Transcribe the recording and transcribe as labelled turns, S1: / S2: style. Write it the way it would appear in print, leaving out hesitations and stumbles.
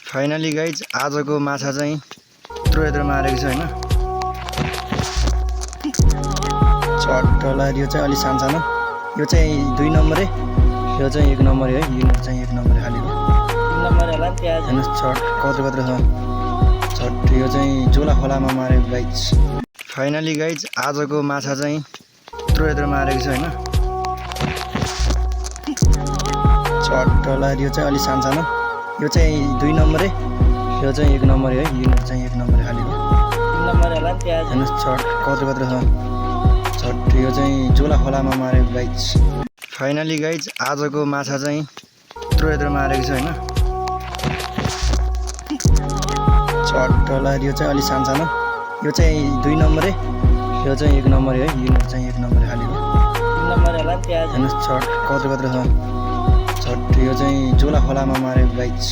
S1: Finally guys आजको माछा चाहिँ यत्रो यत्रो मारेको छ हैन। चट्टला यो चाहिँ अलि सानो, यो चाहिँ 2 नम्बरे, यो चाहिँ 1 नम्बरे है। यो चाहिँ 1 नम्बरे खाली हो।
S2: 3 नम्बर होला त्यहाँ
S1: हैन चट कत्रो छ। चट यो चाहिँ जोला खोलामा मारेको गाइज। फाइनली गाइज आजको माछा चाहिँ यत्रो यत्रो मारेको छ हैन। चट्टला यो चाहिँ अलि सानो, यो चाहिँ 2 नम्बरे, यो चाहिँ 1 नम्बरे है। यो चाहिँ 1 नम्बरे खाली हो।
S2: 3 नम्बर होला त्यहाँ
S1: हैन चट कत्रो छ। चट यो चाहिँ जोला खोलामा मारेको गाइज। फाइनली गाइज आजको माछा चाहिँ यत्रो यत्रो मारेको छ हैन। चट्टला यो चाहिँ अलि सानो, यो चाहिँ 2 नम्बरे, यो चाहिँ 1 नम्बरे है। यो चाहिँ 1 नम्बरे खाली हो।
S2: 3 नम्बर होला त्यहाँ
S1: हैन चट कत्रो छ। चट यो चाहिँ जोला खोलामा मारेको गाइज।